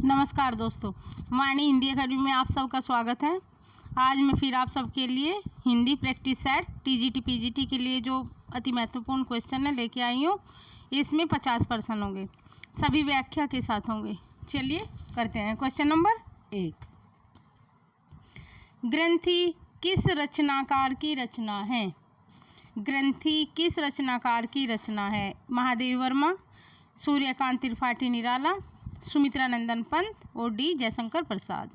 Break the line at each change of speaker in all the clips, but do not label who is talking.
नमस्कार दोस्तों, वाणी हिंदी अकेडमी में आप सबका स्वागत है। आज मैं फिर आप सबके लिए Hindi practice set TGT PGT के लिए जो अति महत्वपूर्ण क्वेश्चन है लेके आई हूँ। इसमें 50% होंगे, सभी व्याख्या के साथ होंगे। चलिए करते हैं। क्वेश्चन नंबर 1, ग्रंथि किस रचनाकार की रचना है? ग्रंथि किस रचनाकार की रचना है? महादेवी वर्मा, सूर्यकांत त्रिपाठी निराला, सुमित्रानंदन पंत और डी जयशंकर प्रसाद।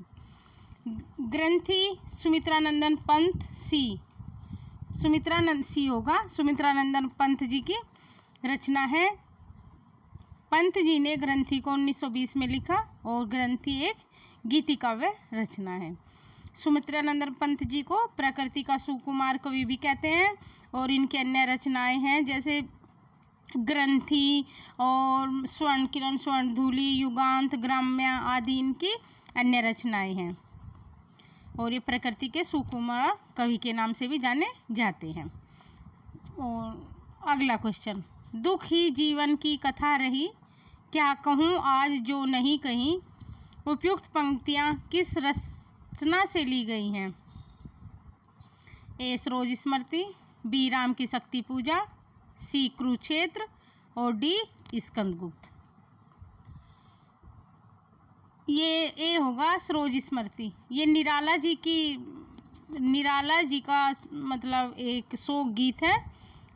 ग्रंथि सुमित्रानंदन पंत सी होगा। सुमित्रानंदन पंत जी की रचना है। पंत जी ने ग्रंथि को 1920 में लिखा और ग्रंथि एक गीति काव्य रचना है। सुमित्रानंदन पंत जी को प्रकृति का सुकुमार कवि भी कहते हैं और इनकी अन्य रचनाएं हैं जैसे ग्रंथि और स्वर्ण किरण, स्वर्ण धूलि, युगांत, ग्राम्य आदि इनकी अन्य रचनाएं हैं और ये प्रकृति के सुकुमार कवि के नाम से भी जाने जाते हैं। और अगला क्वेश्चन, दुख ही जीवन की कथा रही, क्या कहूँ आज जो नहीं कहीं, उपयुक्त पंक्तियाँ किस रचना से ली गई हैं? ए सरोज स्मृति, बी राम की शक्ति पूजा, सी कुरुक्षेत्र और डी स्कंदगुप्त। ये ए होगा सरोज स्मृति। ये निराला जी का मतलब एक शोक गीत है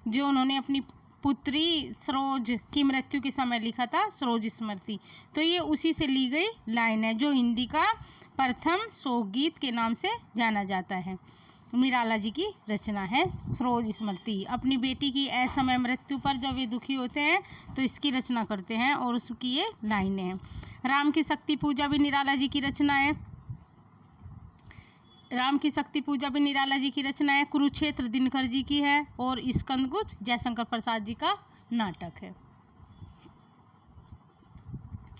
जो उन्होंने अपनी पुत्री सरोज की मृत्यु के समय लिखा था, सरोज स्मृति। तो ये उसी से ली गई लाइन है जो हिंदी का प्रथम शोक गीत के नाम से जाना जाता है। निराला जी की रचना है सरोज स्मृति। अपनी बेटी की असमय मृत्यु पर जब ये दुखी होते हैं तो इसकी रचना करते हैं और उसकी ये लाइनें हैं। राम की शक्ति पूजा भी निराला जी की रचना है। राम की शक्ति पूजा भी निराला जी की रचना है। कुरुक्षेत्र दिनकर जी की है और स्कंदगुप्त जयशंकर प्रसाद जी का नाटक है।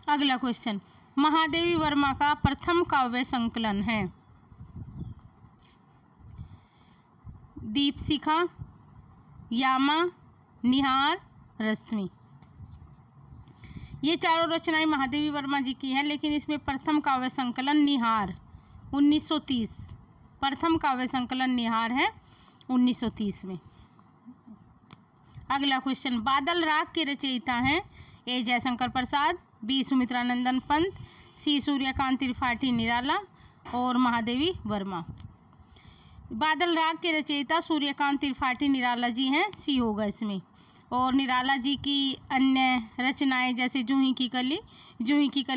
अगला क्वेश्चन, महादेवी वर्मा का प्रथम काव्य संकलन है? दीपशिखा, यामा, निहार, रश्मि। ये चारों रचनाएं महादेवी वर्मा जी की हैं, लेकिन इसमें प्रथम काव्य संकलन निहार 1930, प्रथम काव्य संकलन निहार है 1930 में। अगला क्वेश्चन, बादल राग के रचयिता हैं? ए जयशंकर प्रसाद, बी सुमित्रानंदन पंत, सी सूर्यकांत त्रिपाठी निराला और महादेवी वर्मा। बादल राग के रचयिता सूर्यकांत त्रिपाठी निराला जी हैं, सी होगा इसमें। और निराला जी की अन्य रचनाएं जैसे जूही की कली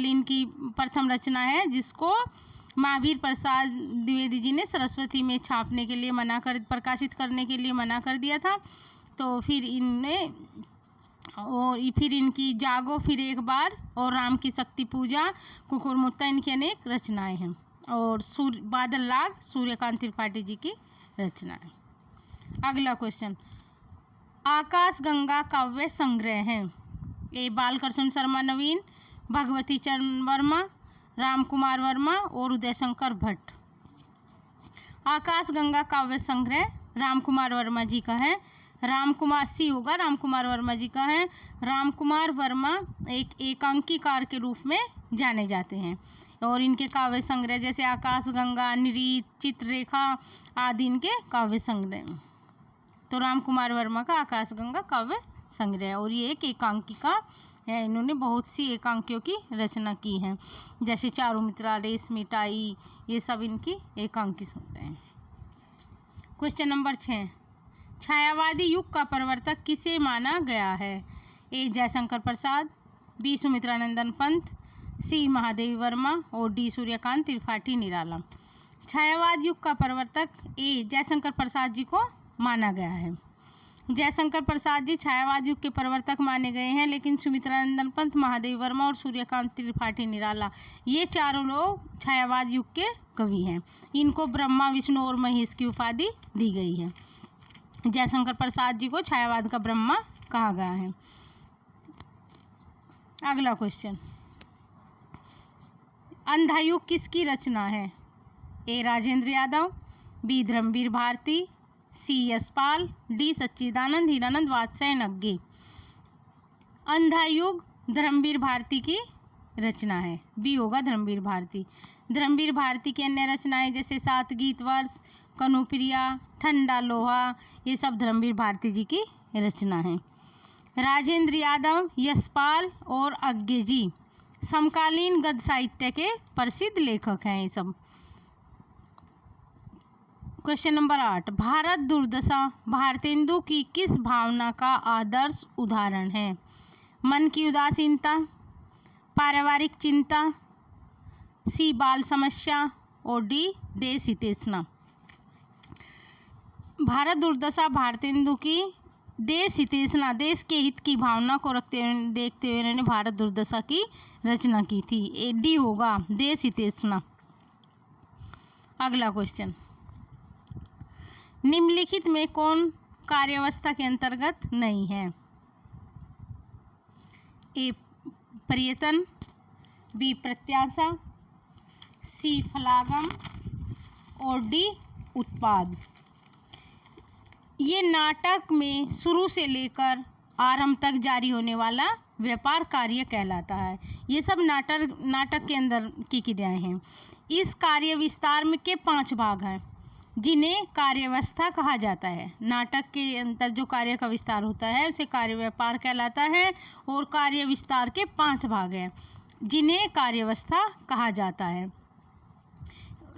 इनकी प्रथम रचना है जिसको महावीर प्रसाद द्विवेदी जी ने सरस्वती में छापने के लिए प्रकाशित करने के लिए मना कर दिया था। तो फिर इनकी जागो फिर एक बार और राम की शक्ति पूजा, कुकुरमुत्ता इनकी अनेक रचनाएं हैं। और बादल राग सूर्यकांत त्रिपाठी जी की रचना है। अगला क्वेश्चन, आकाश गंगा काव्य संग्रह है? ए बालकृष्ण शर्मा नवीन, भगवती चरण वर्मा, राम कुमार वर्मा और उदयशंकर भट्ट। आकाश गंगा काव्य संग्रह राम कुमार वर्मा जी का है। राम कुमार वर्मा जी का है। राम कुमार वर्मा एक एकांकीकार के रूप में जाने जाते हैं और इनके काव्य संग्रह जैसे आकाश गंगा, निरीत, चित्ररेखा आदि इनके काव्य संग्रह। तो राम कुमार वर्मा का आकाश गंगा काव्य संग्रह और ये एक एकांकिका है। इन्होंने बहुत सी एकांकियों की रचना की है जैसे चारुमित्रा, रेशमी टाई, ये सब इनकी एकांकी संग्रह हैं। क्वेश्चन नंबर 6, छायावादी युग का प्रवर्तक किसे माना गया है? ए जयशंकर प्रसाद, बी सुमित्रानंदन पंत, सी महादेवी वर्मा और डी सूर्यकांत त्रिपाठी निराला। छायावाद युग का प्रवर्तक ए जयशंकर प्रसाद जी को माना गया है। जयशंकर प्रसाद जी छायावाद युग के प्रवर्तक माने गए हैं, लेकिन सुमित्रानंदन पंत, महादेवी वर्मा और सूर्यकांत त्रिपाठी निराला ये चारों लोग छायावाद युग के कवि हैं। इनको ब्रह्मा, विष्णु और महेश की उपाधि दी गई है। जयशंकर प्रसाद जी को छायावाद का ब्रह्मा कहा गया है। अगला क्वेश्चन, अंधा युग किसकी रचना है? ए राजेंद्र यादव, बी धर्मवीर भारती, सी यशपाल, डी सच्चिदानंद हीरानंद वात्स्यायन नग्गे। अंधा युग धर्मवीर भारती की रचना है? बी होगा धर्मवीर भारती। धर्मवीर भारती की अन्य रचनाएं जैसे सात गीत वर्ष, कनुप्रिया, ठंडा लोहा, ये सब धर्मवीर भारती जी की रचना है। राजेंद्र यादव, यशपाल और अज्ञे जी समकालीन गद्य साहित्य के प्रसिद्ध लेखक हैं ये सब। क्वेश्चन नंबर 8, भारत दुर्दशा भारतेंदु की किस भावना का आदर्श उदाहरण है? मन की उदासीनता, पारिवारिक चिंता, सी बाल समस्या और डी देश हितैषणा। भारत दुर्दशा भारतेंदु की देश हितैषणा, देश के हित की भावना को देखते हुए इन्होंने भारत दुर्दशा की रचना की थी। डी होगा देश हितैषणा। अगला क्वेश्चन, निम्नलिखित में कौन कार्यावस्था के अंतर्गत नहीं है? ए प्रयत्न, बी प्रत्याशा, सी फलागम और डी उत्पाद। ये नाटक में शुरू से लेकर आरंभ तक जारी होने वाला व्यापार कार्य कहलाता है। ये सब नाटक के अंदर की क्रियाएं हैं। इस कार्य विस्तार में के 5 भाग हैं जिन्हें कार्यवस्था कहा जाता है। नाटक के अंदर जो कार्य का विस्तार होता है उसे कार्य व्यापार कहलाता है और कार्य विस्तार के 5 भाग हैं जिन्हें कार्यवस्था कहा जाता है।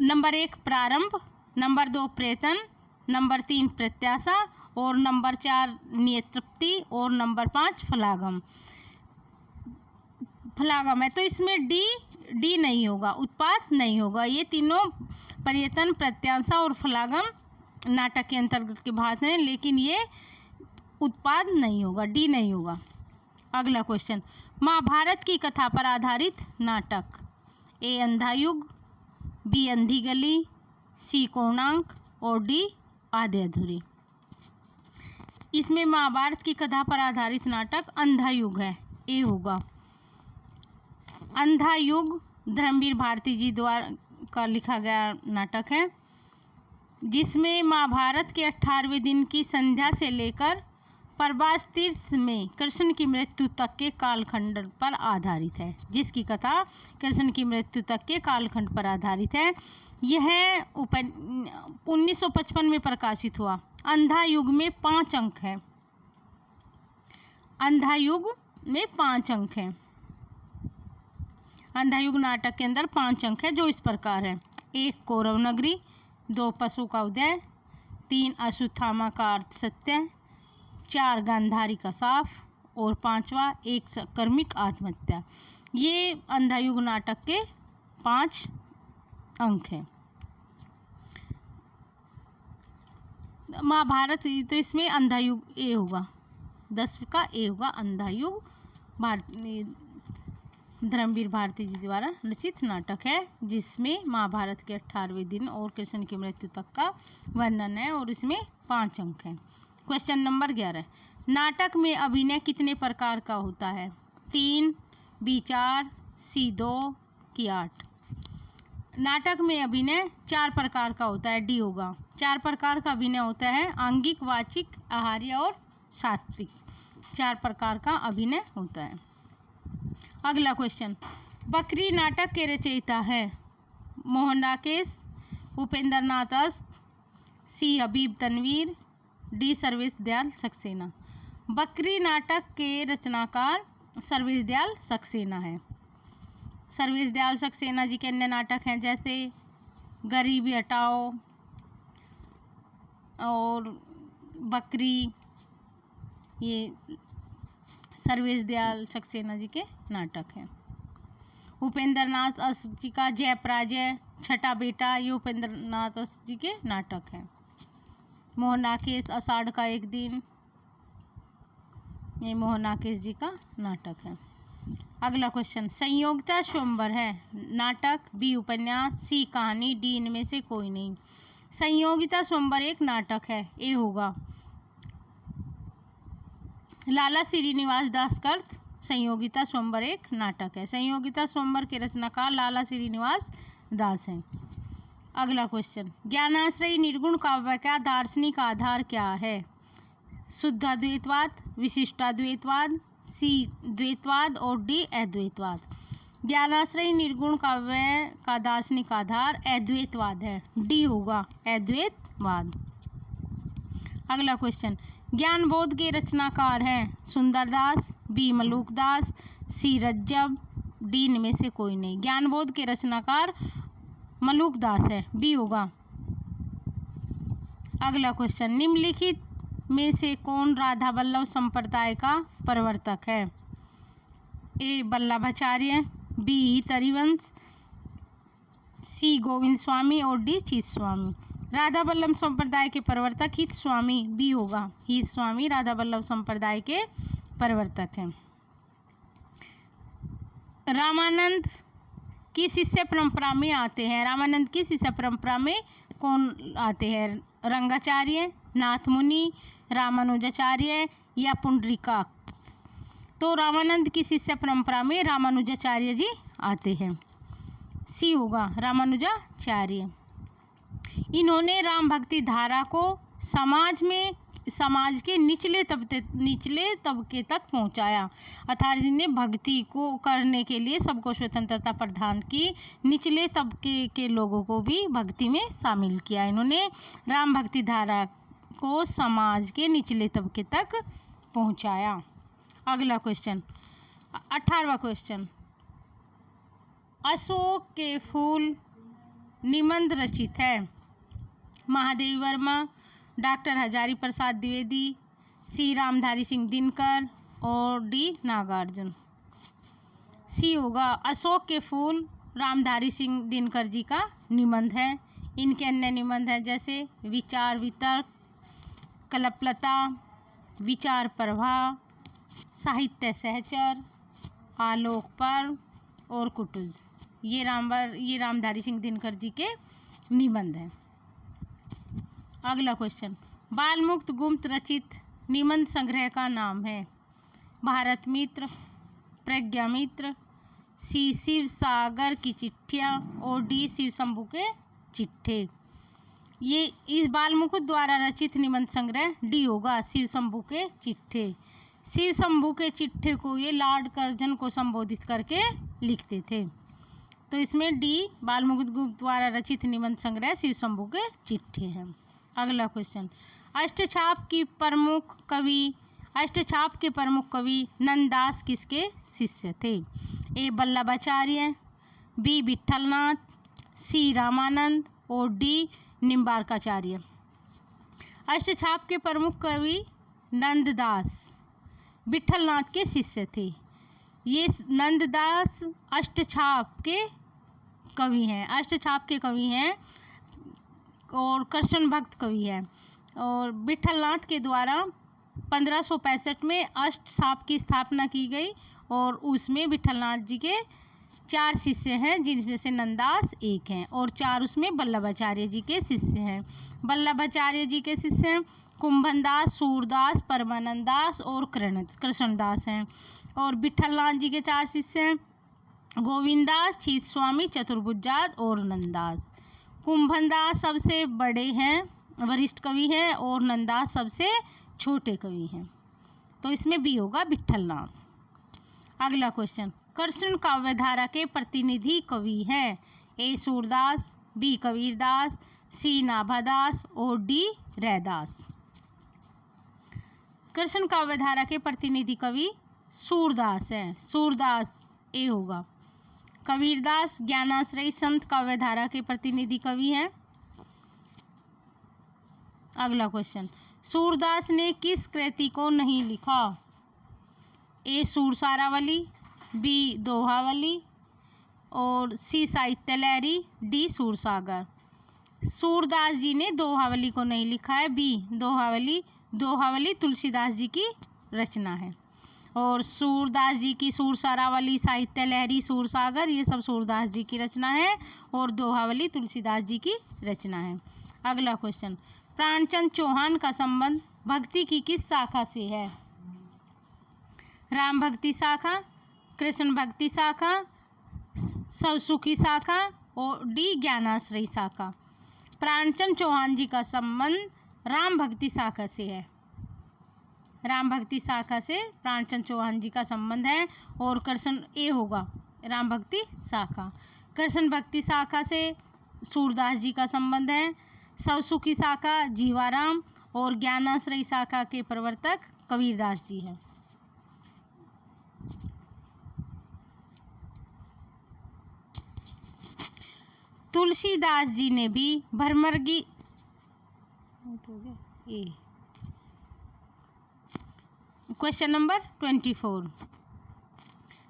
नंबर 1 प्रारंभ, नंबर 2 प्रयत्न, नंबर 3 प्रत्याशा और नंबर 4 नियतृप्ति और नंबर 5 फलागम है। तो इसमें डी नहीं होगा, उत्पाद नहीं होगा। ये तीनों प्रयत्न, प्रत्याशा और फलागम नाटक के अंतर्गत के भाग हैं, लेकिन ये उत्पाद नहीं होगा, डी नहीं होगा। अगला क्वेश्चन, महाभारत की कथा पर आधारित नाटक। ए अंधा युग, बी अंधी गली, सी कोणार्क और डी आधे अधूरे। इसमें महाभारत की कथा पर आधारित नाटक अंधा युग है, ए होगा। अंधा युग धर्मवीर भारती जी द्वारा का लिखा गया नाटक है जिसमें महाभारत के 18वें दिन की संध्या से लेकर प्रभास तीर्थ में कृष्ण की मृत्यु तक के कालखंड पर आधारित है। जिसकी कथा कृष्ण की मृत्यु तक के कालखंड पर आधारित है। यह 1955 में प्रकाशित हुआ। अंधा युग में 5 अंक है। अंधा युग में 5 अंक हैं। अंधा युग नाटक के अंदर 5 अंक है जो इस प्रकार है। 1 कौरव नगरी, 2 पशु का उदय, 3 अश्वत्थामा का अर्थ सत्य, 4 गांधारी का साफ और 5वां एक कर्मिक आत्महत्या। ये अंधा युग नाटक के 5 अंक हैं। महाभारत तो इसमें अंधा युग ए होगा, 10 का ए होगा। अंधा युग धर्मवीर भारती जी द्वारा रचित नाटक है जिसमें महाभारत के 18वें दिन और कृष्ण की मृत्यु तक का वर्णन है और इसमें 5 अंक हैं। क्वेश्चन नंबर 11, नाटक में अभिनय कितने प्रकार का होता है? 3, बी 4, सी 2 की 8। नाटक में अभिनय 4 प्रकार का होता है, डी होगा। 4 प्रकार का अभिनय होता है, आंगिक, वाचिक, आहार्य और सात्विक। 4 प्रकार का अभिनय होता है। अगला क्वेश्चन, बकरी नाटक के रचयिता हैं? मोहन राकेश, उपेंद्र नाथ अस्त, सी हबीब तनवीर, डी सर्वेश दयाल सक्सेना। बकरी नाटक के रचनाकार सर्वेश दयाल सक्सेना है। सर्वेश दयाल सक्सेना जी के अन्य नाटक हैं जैसे गरीबी हटाओ और बकरी, ये सर्वेश दयाल सक्सेना जी के नाटक हैं। उपेंद्र नाथ अस्त जी का जय पराजय, छठा बेटा, ये उपेंद्र नाथ अस्त जी के नाटक हैं। मोहन राकेश आषाढ़ का एक दिन, ये मोहन राकेश जी का नाटक है। अगला क्वेश्चन, संयोगिता स्वयंवर है नाटक, बी उपन्यास, सी कहानी, डी इनमें से कोई नहीं। संयोगिता स्वयंवर एक नाटक है, ए होगा। लाला श्रीनिवास दास कृत संयोगिता स्वयंवर एक नाटक है। संयोगिता स्वयंवर के रचनाकार लाला श्रीनिवास दास हैं। अगला क्वेश्चन, ज्ञानाश्रयी निर्गुण काव्य का दार्शनिक आधार क्या है? शुद्ध अद्वैतवाद, विशिष्टाद्वैतवाद, सी द्वैतवाद और डी अद्वैतवाद। ज्ञानाश्रयी निर्गुण काव्य का दार्शनिक आधार अद्वैतवाद है, डी होगा अद्वैतवाद। अगला क्वेश्चन, ज्ञानबोध के रचनाकार हैं सुंदरदास, बी मलुकदास, सी रज्जब, डी इनमें से कोई नहीं। ज्ञानबोध के रचनाकार मलुकदास है, बी होगा। अगला क्वेश्चन, निम्नलिखित में से कौन राधा वल्लभ संप्रदाय का प्रवर्तक है? ए वल्लभाचार्य, बी हरिवंश, सी गोविंद स्वामी और डी चित स्वामी। राधा वल्लभ संप्रदाय के प्रवर्तक हित स्वामी, बी होगा हित स्वामी राधा वल्लभ संप्रदाय के प्रवर्तक हैं। रामानंद की शिष्य परंपरा में आते हैं? रामानंद की शिष्य परंपरा में कौन आते हैं? रंगाचार्य, नाथ मुनि, रामानुजाचार्य या पुंडरीकाक्ष? तो रामानंद की शिष्य परंपरा में रामानुजाचार्य जी आते हैं, सी होगा रामानुजाचार्य। इन्होंने राम भक्ति धारा को समाज के निचले तबके तक पहुंचाया, अर्थात इन्हें भक्ति को करने के लिए सबको स्वतंत्रता प्रदान की, निचले तबके के लोगों को भी भक्ति में शामिल किया। इन्होंने राम भक्ति धारा को समाज के निचले तबके तक पहुंचाया। अगला क्वेश्चन 18वां क्वेश्चन, अशोक के फूल निबंध रचित है? महादेवी वर्मा, डॉक्टर हजारी प्रसाद द्विवेदी, सी रामधारी सिंह दिनकर और डी नागार्जुन। सी होगा अशोक के फूल रामधारी सिंह दिनकर जी का निबंध है। इनके अन्य निबंध हैं जैसे विचार वितर्क, कल्पलता, विचार प्रवाह, साहित्य सहचर, आलोक पर्व और कुटुज। ये रामधारी सिंह दिनकर जी के निबंध हैं। अगला क्वेश्चन, बाल मुक्त गुम्त रचित निबंध संग्रह का नाम है? भारत मित्र, प्रज्ञा मित्र, सी शिव सागर की चिट्ठियाँ और डी शिव शंभू के चिट्ठे। ये इस बाल मुकुट द्वारा रचित निबंध संग्रह डी होगा शिव शंभू के चिट्ठे। शिव शंभू के चिट्ठे को ये लॉर्ड कर्जन को संबोधित करके लिखते थे। तो इसमें डी बाल मुकुट गुप्त द्वारा रचित निबंध संग्रह शिव शंभू के चिट्ठे हैं। अगला क्वेश्चन, अष्टछाप के प्रमुख कवि नंददास किसके शिष्य थे? ए वल्लभाचार्य, बी विठलनाथ, सी रामानंद और डी निम्बार्काचार्य। अष्टछाप के प्रमुख कवि नंददास विठलनाथ के शिष्य थे। ये नंददास अष्टछाप के कवि हैं और कृष्ण भक्त कवि है। और विठलनाथ के द्वारा 1565 में अष्टछाप की स्थापना की गई और उसमें विठलनाथ जी के 4 शिष्य हैं, जिनमें से नंददास एक हैं और 4 उसमें वल्लभाचार्य जी के शिष्य हैं। वल्लभाचार्य जी के शिष्य हैं कुंभनदास, सूरदास, परमानंद दास और कृष्णदास हैं। और विठलनाथ जी के 4 शिष्य हैं गोविंददास, चित स्वामी, चतुर्भुजाद और नंददास। कुंभनदास सबसे बड़े हैं, वरिष्ठ कवि हैं और नंददास सबसे छोटे कवि हैं। तो इसमें बी होगा विठलनाथ। अगला क्वेश्चन, कृष्ण काव्यधारा के प्रतिनिधि कवि हैं? ए सूरदास, बी कबीरदास, सी नाभादास और डी रैदास। कृष्ण काव्यधारा के प्रतिनिधि कवि सूरदास हैं, सूरदास ए होगा। कबीरदास ज्ञानाश्रयी संत काव्यधारा के प्रतिनिधि कवि हैं। अगला क्वेश्चन, सूरदास ने किस कृति को नहीं लिखा? ए सुरसारावली, बी दोहावली और सी साहित्य लहरी, डी सूरसागर। सूरदास जी ने दोहावली को नहीं लिखा है, बी दोहावली तुलसीदास जी की रचना है। और सूरदास जी की सुरसारावली, साहित्य लहरी, सूरसागर ये सब सूरदास जी की रचना है और दोहावली तुलसीदास जी की रचना है। अगला क्वेश्चन, प्राणचंद चौहान का संबंध भक्ति की किस शाखा से है? राम भक्ति शाखा, कृष्ण भक्ति शाखा, सवसुखी शाखा और डी ज्ञानाश्रयी शाखा। प्राणचंद चौहान जी का संबंध राम भक्ति शाखा से है। राम भक्ति शाखा से प्राणचंद चौहान जी का संबंध है और कृष्ण ए होगा राम भक्ति शाखा। कृष्ण भक्ति शाखा से सूरदास जी का संबंध है। सवसुखी शाखा जीवाराम और ज्ञानाश्रयी शाखा के प्रवर्तक कबीरदास जी हैं। तुलसीदास जी ने भी भ्रमर क्वेश्चन नंबर 24।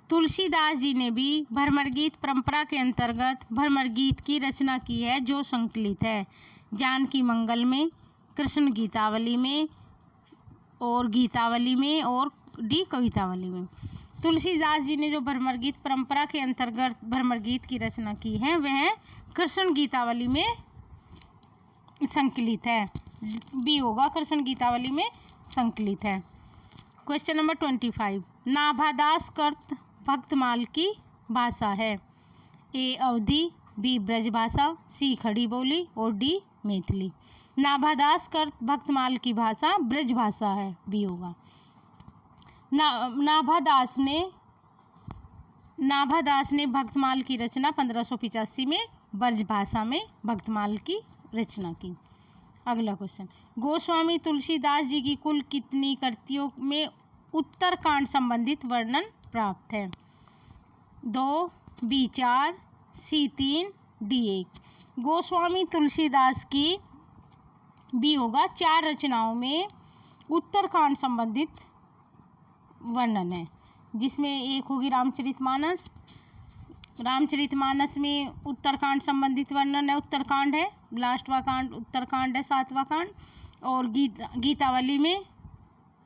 तुलसीदास जी ने भी भ्रमर गीत परंपरा के अंतर्गत भ्रमर गीत की रचना की है, जो संकलित है जानकी मंगल में, कृष्ण गीतावली में और गीतावली में और डी कवितावली में। तुलसीदास जी ने जो भ्रमर गीत परंपरा के अंतर्गत भ्रमर गीत की रचना की है वह कृष्ण गीतावली में संकलित है। बी होगा, कृष्ण गीतावली में संकलित है। Question number 25। नाभादास कृत भक्तमाल की भाषा है। ए अवधी, बी ब्रजभाषा, सी खड़ी बोली और डी मैथिली। नाभादास कृत भक्तमाल की भाषा ब्रजभाषा है, बी होगा। नाभादास ने भक्तमाल की रचना 1585 में ब्रजभाषा में भक्तमाल की रचना की। अगला क्वेश्चन। गोस्वामी तुलसीदास जी की कुल कितनी कृतियों में उत्तरकांड संबंधित वर्णन प्राप्त है? 2, बी 4, सी 3, डी 1। गोस्वामी तुलसीदास की बी होगा 4 रचनाओं में उत्तरकांड संबंधित वर्णन है, जिसमें एक होगी रामचरितमानस। रामचरितमानस में उत्तरकांड संबंधित वर्णन है, उत्तरकांड है, लास्टवा कांड उत्तरकांड है, 7वां कांड। और गीतावली में,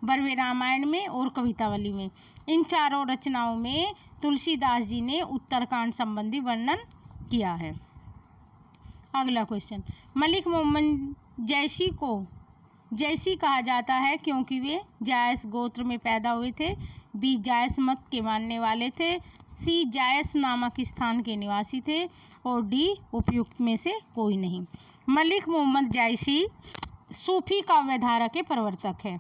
बरवे रामायण में और कवितावली में। इन चारों रचनाओं में तुलसीदास जी ने उत्तरकांड संबंधी वर्णन किया है। अगला क्वेश्चन। मलिक मोहम्मद जैसी को जैसी कहा जाता है क्योंकि वे जायस गोत्र में पैदा हुए थे। बी जायस मत के मानने वाले थे, सी जायस नामक स्थान के निवासी थे और डी उपयुक्त में से कोई नहीं। मलिक मोहम्मद जैसी सूफी काव्यधारा के प्रवर्तक है,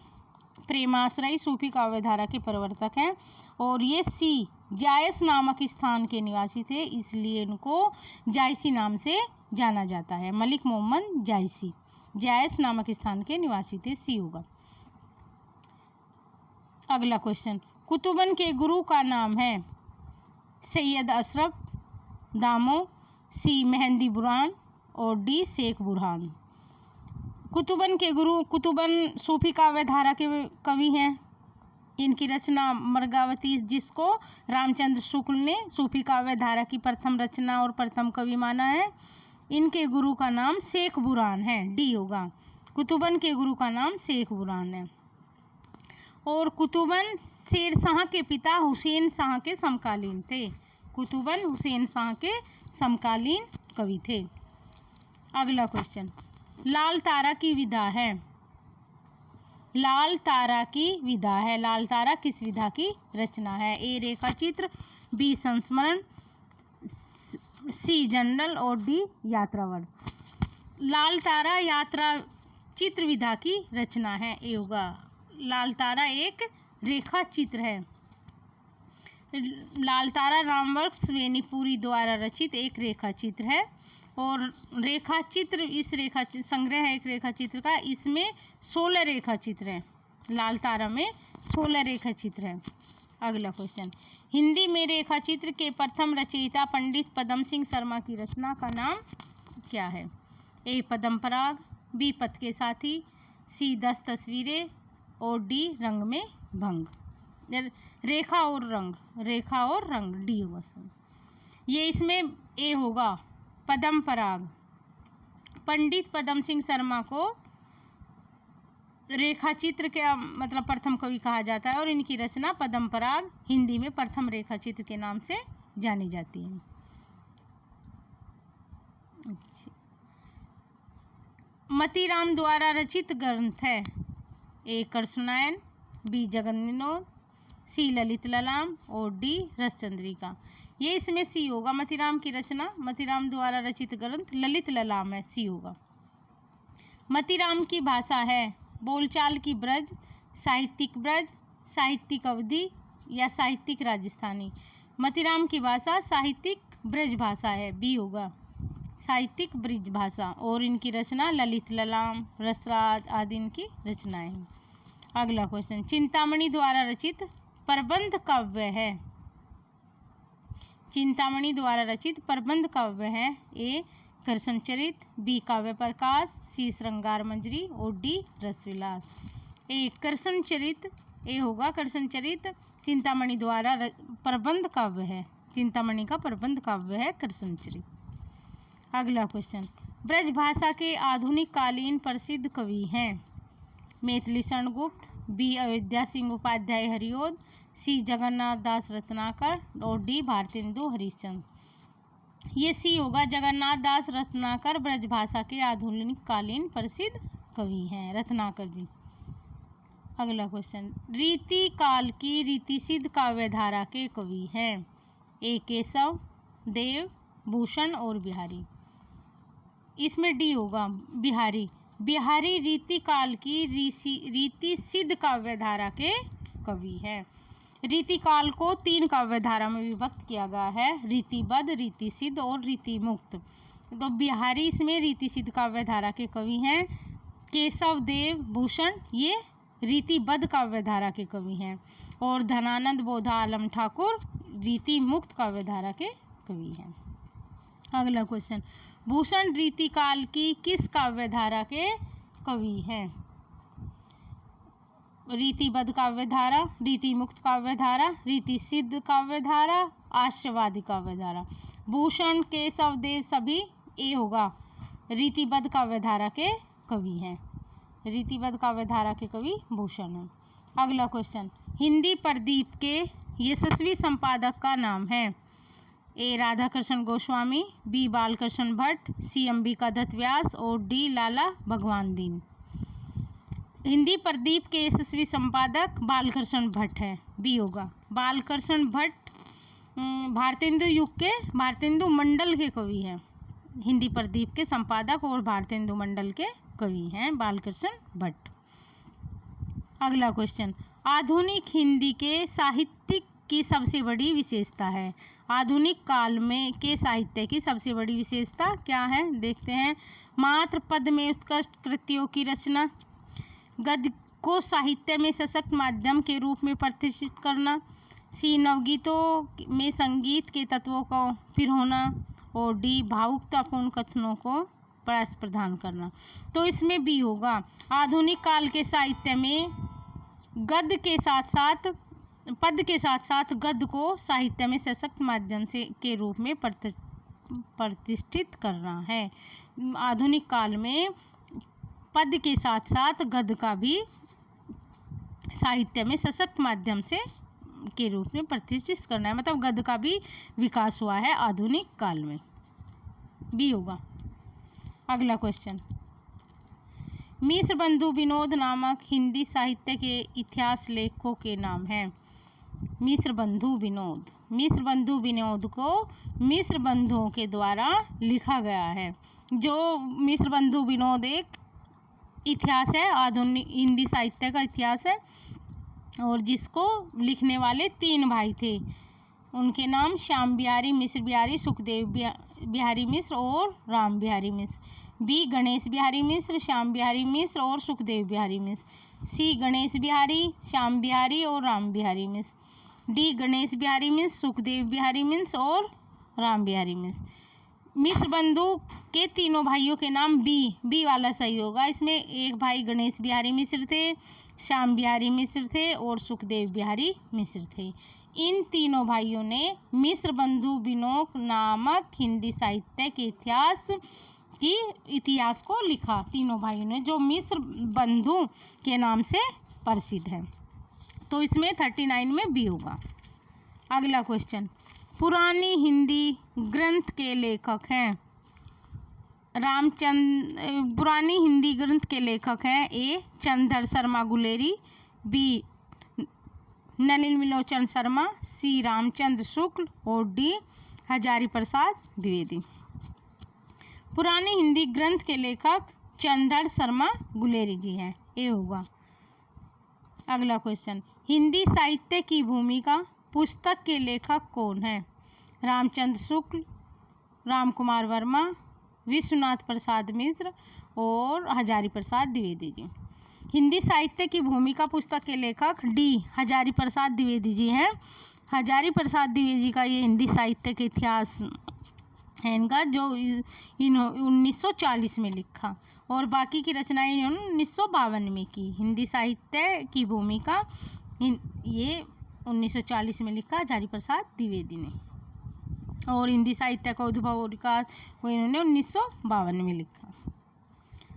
प्रेमाश्रयी सूफी काव्यधारा के प्रवर्तक हैं। और ये सी जायस नामक स्थान के निवासी थे, इसलिए इनको जायसी नाम से जाना जाता है। मलिक मोहम्मद जायसी जायस नामक स्थान के निवासी थे, सी होगा। अगला क्वेश्चन। कुतुबन के गुरु का नाम है। सैयद अशरफ दामो, सी मेहंदी बुरहान और डी शेख बुरहान। कुतुबन के गुरु, कुतुबन सूफी काव्यधारा के कवि हैं। इनकी रचना मर्गावती, जिसको रामचंद्र शुक्ल ने सूफी काव्यधारा की प्रथम रचना और प्रथम कवि माना है। इनके गुरु का नाम शेख बुरहान है, डी होगा। कुतुबन के गुरु का नाम शेख बुरहान है। और कुतुबन शेर शाह के पिता हुसैन शाह के समकालीन थे। कुतुबन हुसैन शाह के समकालीन कवि थे। अगला क्वेश्चन। लाल तारा की विधा है। लाल तारा की विधा है। लाल तारा किस विधा की रचना है? ए रेखा चित्र, बी संस्मरण, सी जनरल और डी यात्रावर्णन। लाल तारा यात्रा चित्र विधा की रचना है, ए होगा। लाल तारा एक रेखा चित्र है। लाल तारा रामवर्क्स वेनीपुरी द्वारा रचित एक रेखा चित्र है। और रेखा चित्र, इस रेखा संग्रह है एक रेखा चित्र का, इसमें 16 रेखा चित्र हैं। लाल तारा में 16 रेखा चित्र हैं। अगला क्वेश्चन। हिंदी में रेखा चित्र के प्रथम रचयिता पंडित पदम सिंह शर्मा की रचना का नाम क्या है? ए पदम पराग, बी पथ के साथी, सी 10 तस्वीरें और डी रंग में भंग। रेखा और रंग, रेखा और रंग, डी होगा। ये इसमें ए होगा पदम पराग। पंडित पदम सिंह शर्मा को रेखा चित्र के मतलब प्रथम कवि कहा जाता है और इनकी रचना पदम पराग हिंदी में प्रथम रेखा चित्र के नाम से जानी जाती है। मतीराम द्वारा रचित ग्रंथ है। ए कृष्णायन, बी जगन्निनोद, सी ललित ललाम और डी रसचंद्रिका। ये इसमें सी होगा। मतीराम की रचना, मतीराम द्वारा रचित ग्रंथ ललित ललाम है, सी होगा। मतीराम की भाषा है बोलचाल की ब्रज, साहित्यिक ब्रज, साहित्यिक अवधी या साहित्यिक राजस्थानी। मतीराम की भाषा साहित्यिक ब्रज भाषा है, बी होगा, साहित्यिक ब्रज भाषा। और इनकी रचना ललित ललाम, रसराज आदि इनकी रचनाएं हैं। अगला क्वेश्चन, चिंतामणि द्वारा रचित प्रबंध काव्य है। चिंतामणि द्वारा रचित प्रबंध काव्य है, ए कृष्णचरित, बी काव्य प्रकाश, सी श्रृंगार मंजरी और डी रसविलास। ए कृष्णचरित, ए होगा कृष्णचरित, चिंतामणि द्वारा प्रबंध काव्य है, चिंतामणि का प्रबंध काव्य है कृष्णचरित। अगला क्वेश्चन, ब्रज भाषा के आधुनिक कालीन प्रसिद्ध कवि हैं, मैथिली शरण गुप्त, बी अयोध्या सिंह उपाध्याय हरिओद, सी जगन्नाथ दास रत्नाकर और डी भारतेंदु हरिश्चंद्र। ये सी होगा, जगन्नाथ दास रत्नाकर ब्रज भाषा के आधुनिक कालीन प्रसिद्ध कवि हैं, रत्नाकर जी। अगला क्वेश्चन, रीति काल की रीति सिद्ध काव्यधारा के कवि हैं, ए केशव, देव, भूषण और बिहारी। इसमें डी होगा, बिहारी। बिहारी रीति काल की रीति सिद्ध काव्यधारा के कवि हैं। रीति काल को 3 काव्यधारा में विभक्त किया गया है, रीतिबद्ध, रीति सिद्ध और रीति मुक्त। तो बिहारी इसमें रीति सिद्ध काव्यधारा के कवि हैं। केशव, देव, भूषण ये रीतिबद्ध काव्यधारा के कवि हैं और धनानंद, बोधा, आलम ठाकुर रीति मुक्त काव्यधारा के कवि हैं। अगला क्वेश्चन, भूषण रीति काल की किस काव्यधारा के कवि हैं? रीतिबद्ध काव्यधारा, रीति मुक्त काव्यधारा, रीति सिद्ध काव्यधारा, आश्रवादी काव्यधारा। भूषण, केशव, देव सभी ए होगा, रीतिबद्ध काव्यधारा के कवि हैं। रीतिबद्ध काव्यधारा के कवि भूषण हैं। अगला क्वेश्चन, हिंदी प्रदीप के यशस्वी संपादक का नाम है, ए राधाकृष्ण गोस्वामी, बी बालकृष्ण भट्ट, सी अंबिका दत्त व्यास और डी लाला भगवान दीन। हिंदी प्रदीप के यशस्वी संपादक बालकृष्ण भट्ट है, बी होगा। बालकृष्ण भट्ट भारतेंदु युग के, भारतेंदु मंडल के कवि हैं। हिंदी प्रदीप के संपादक और भारतेंदु मंडल के कवि हैं बालकृष्ण भट्ट। अगला क्वेश्चन, आधुनिक हिंदी के साहित्य की सबसे बड़ी विशेषता है। आधुनिक काल में के साहित्य की सबसे बड़ी विशेषता क्या है, देखते हैं। मात्र पद में उत्कृष्ट कृतियों की रचना, गद्य को साहित्य में सशक्त माध्यम के रूप में प्रतिष्ठित करना, सी नवगीतों में संगीत के तत्वों को पिरोना और डी भावुकतापूर्ण कथनों को प्रयास प्रदान करना। तो इसमें बी होगा, आधुनिक काल के साहित्य में गद्य के साथ साथ पद के साथ साथ गद्य को साहित्य में सशक्त माध्यम से के रूप में प्रतिष्ठित करना है। आधुनिक काल में पद के साथ साथ गद्य का भी साहित्य में सशक्त माध्यम से के रूप में प्रतिष्ठित करना है, मतलब गद्य का भी विकास हुआ है आधुनिक काल में, बी होगा। अगला क्वेश्चन, मिश्र बंधु विनोद नामक हिंदी साहित्य के इतिहास लेखकों के नाम हैं। मिश्र बंधु विनोद, मिश्र बंधु विनोद को मिश्र बंधुओं के द्वारा लिखा गया है। जो मिश्र बंधु विनोद एक इतिहास है, आधुनिक हिंदी साहित्य का इतिहास है, और जिसको लिखने वाले 3 भाई थे। उनके नाम श्याम बिहारी, मिश्र बिहारी, सुखदेव बिहारी मिश्र और राम बिहारी मिश्र। बी गणेश बिहारी मिश्र, श्याम बिहारी मिश्र और सुखदेव बिहारी मिश्र। सी गणेश बिहारी, श्याम बिहारी और राम बिहारी मिश्र। डी गणेश बिहारी मिश्र, सुखदेव बिहारी मिश्र और राम बिहारी मिश्र। मिश्र बंधु के तीनों भाइयों के नाम बी वाला सही होगा। इसमें एक भाई गणेश बिहारी मिश्र थे, श्याम बिहारी मिश्र थे और सुखदेव बिहारी मिश्र थे। इन तीनों भाइयों ने मिश्र बंधु विनोद नामक हिंदी साहित्य के इतिहास को लिखा। तीनों भाइयों ने, जो मिश्र बंधु के नाम से प्रसिद्ध है। तो इसमें 39 में बी होगा। अगला क्वेश्चन, पुरानी हिंदी ग्रंथ के लेखक हैं पुरानी हिंदी ग्रंथ के लेखक हैं, ए चंद्रधर शर्मा गुलेरी, बी नलिन विलोचन शर्मा, सी रामचंद्र शुक्ल और डी हजारी प्रसाद द्विवेदी। पुरानी हिंदी ग्रंथ के लेखक चंद्रधर शर्मा गुलेरी जी हैं, ए होगा। अगला क्वेश्चन, हिंदी साहित्य की भूमिका पुस्तक के लेखक कौन हैं? रामचंद्र शुक्ल, राम कुमार वर्मा, विश्वनाथ प्रसाद मिश्र और हजारी प्रसाद द्विवेदी जी। हिंदी साहित्य की भूमिका पुस्तक के लेखक डी हजारी प्रसाद द्विवेदी जी हैं। हजारी प्रसाद द्विवेदी जी का ये हिंदी साहित्य के इतिहास है इनका, जो 1940 में लिखा, और बाकी की रचनाएं इन्होंने 1952 में की। हिंदी साहित्य की भूमिका ये 1940 में लिखा हजारी प्रसाद द्विवेदी ने, और हिंदी साहित्य का उद्भव और विकास वो इन्होंने 1952 में लिखा।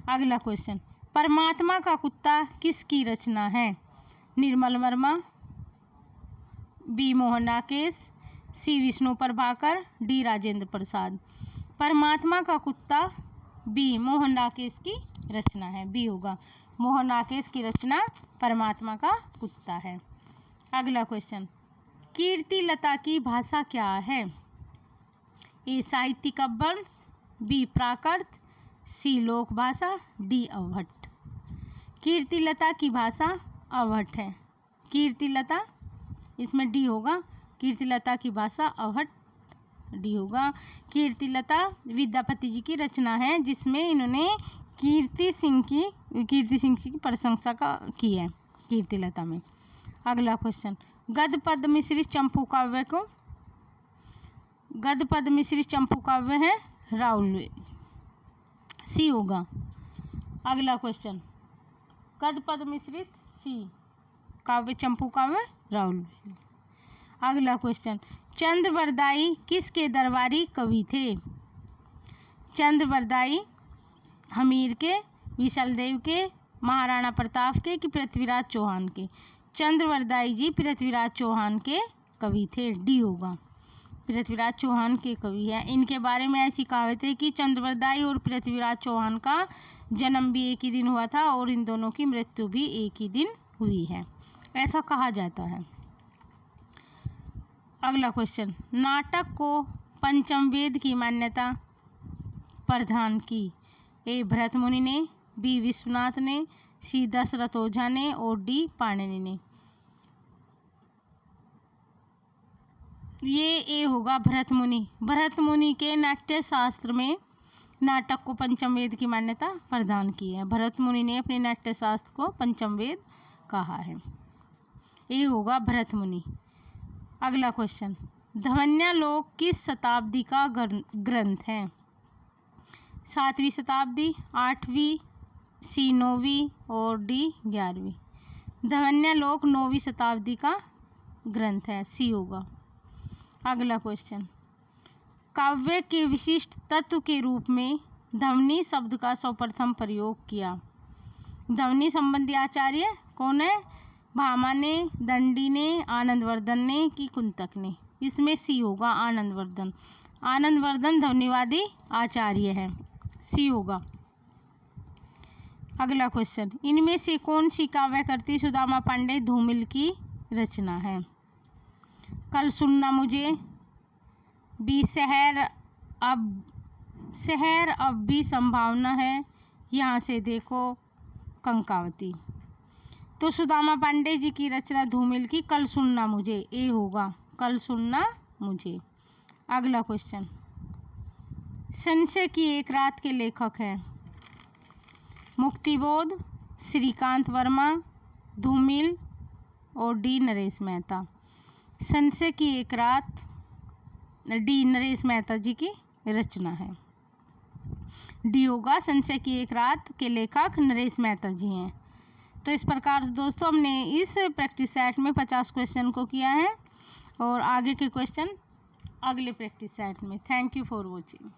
अगला क्वेश्चन, परमात्मा का कुत्ता किसकी रचना है? निर्मल वर्मा, बी मोहन राकेश, सी विष्णु प्रभाकर, डी राजेंद्र प्रसाद। परमात्मा का कुत्ता बी मोहन राकेश की रचना है, बी होगा, मोहन राकेश की रचना परमात्मा का कुत्ता है। अगला क्वेश्चन, कीर्तिलता की भाषा क्या है? ए साहित्यिक अपभ्रंश, बी प्राकृत, सी लोक भाषा, डी अवहट्ठ। कीर्तिलता की भाषा अवहट्ठ है। कीर्तिलता, इसमें डी होगा, कीर्तिलता की भाषा अवहट्ठ, डी होगा। कीर्तिलता विद्यापति जी की रचना है, जिसमें इन्होंने कीर्ति सिंह की प्रशंसा की है कीर्तिलता में। अगला क्वेश्चन, गद्य पद्य मिश्रित चंपू काव्य को? गद्य पद्य मिश्रित चंपू काव्य है राउल, सी होगा। अगला क्वेश्चन, गद्य पद्य मिश्रित सी काव्य चंपू काव्य राउल। अगला क्वेश्चन, चंद्रवरदाई किसके दरबारी कवि थे? चंद्रवरदाई हमीर के, विशलदेव के, महाराणा प्रताप के कि पृथ्वीराज चौहान के? चंद्रवरदाई जी पृथ्वीराज चौहान के कवि थे, डी होगा, पृथ्वीराज चौहान के कवि हैं। इनके बारे में ऐसी कहावत है कि चंद्रवरदाई और पृथ्वीराज चौहान का जन्म भी एक ही दिन हुआ था और इन दोनों की मृत्यु भी एक ही दिन हुई है, ऐसा कहा जाता है। अगला क्वेश्चन, नाटक को पंचम वेद की मान्यता प्रदान की? ए भरत मुनि ने, बी विश्वनाथ ने, सी दशरथ ओझा ने और डी पाणिनि ने। ये ए होगा भरत मुनि। भरत मुनि के नाट्य शास्त्र में नाटक को पंचम वेद की मान्यता प्रदान की है। भरत मुनि ने अपने नाट्य शास्त्र को पंचम वेद कहा है, ए होगा भरत मुनि। अगला क्वेश्चन, ध्वन्यालोक किस शताब्दी का ग्रंथ है? 7वीं शताब्दी, 8वीं, सी 9वीं और डी 11वीं। ध्वन्यालोक 9वीं शताब्दी का ग्रंथ है, सी होगा। अगला क्वेश्चन, काव्य के विशिष्ट तत्व के रूप में ध्वनि शब्द का सर्वप्रथम प्रयोग किया? ध्वनि संबंधी आचार्य कौन है? भामा ने, दंडी ने, आनंदवर्धन ने कि कुंतक ने? इसमें सी होगा, आनंदवर्धन। आनंदवर्धन ध्वनिवादी आचार्य है, सी होगा। अगला क्वेश्चन, इनमें से कौन सी काव्यकृति सुदामा पांडे धूमिल की रचना है? कल सुनना मुझे, बी शहर अब भी संभावना है, यहाँ से देखो कंकावती। तो सुदामा पांडे जी की रचना धूमिल की कल सुनना मुझे, ए होगा, कल सुनना मुझे। अगला क्वेश्चन, संशय की एक रात के लेखक हैं? मुक्तिबोध, श्रीकांत वर्मा, धूमिल और डी नरेश मेहता। संशय की एक रात डी नरेश मेहता जी की रचना है, डी होगा, संशय की एक रात के लेखक नरेश मेहता जी हैं। तो इस प्रकार से दोस्तों हमने इस प्रैक्टिस सेट में 50 क्वेश्चन को किया है और आगे के क्वेश्चन अगले प्रैक्टिस सेट में। Thank you for watching.